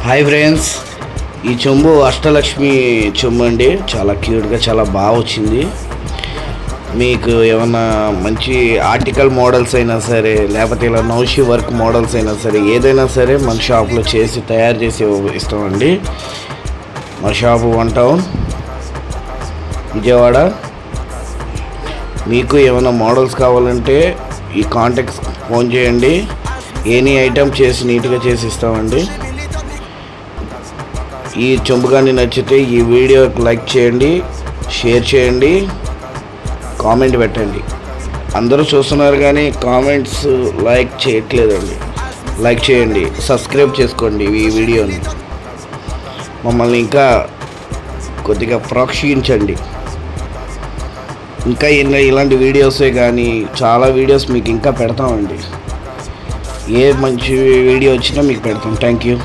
Hi friends, ఈ చెంబు అష్టలక్ష్మి చెంబు అండి. చాలా క్యూట్గా చాలా బాగా వచ్చింది. మీకు ఏమన్నా మంచి ఆర్టికల్ మోడల్స్ అయినా సరే, లేకపోతే ఇలా నౌషి వర్క్ మోడల్స్ అయినా సరే, ఏదైనా సరే మన షాప్లో తయారు చేసి ఇస్తామండి. మా షాపు 1 టౌన్ విజయవాడ. మీకు ఏమైనా మోడల్స్ కావాలంటే ఈ కాంటాక్ట్స్ ఫోన్ చేయండి. ఎనీ ఐటమ్ చేసి నీట్గా చేసి ఇస్తామండి. ఈ చెంబు కానీ నచ్చితే ఈ వీడియోకి లైక్ చేయండి, షేర్ చేయండి, కామెంట్ పెట్టండి. అందరూ చూస్తున్నారు కానీ కామెంట్స్ లైక్ చేయట్లేదండి. లైక్ చేయండి, సబ్స్క్రైబ్ చేసుకోండి ఈ వీడియోని. మమ్మల్ని ఇంకా కొద్దిగా ప్రోత్సహించండి. ఇంకా ఇలాంటి వీడియోసే కానీ చాలా వీడియోస్ మీకు ఇంకా పెడతామండి. ఏ మంచి వీడియో వచ్చినా మీకు పెడతాం. Thank you.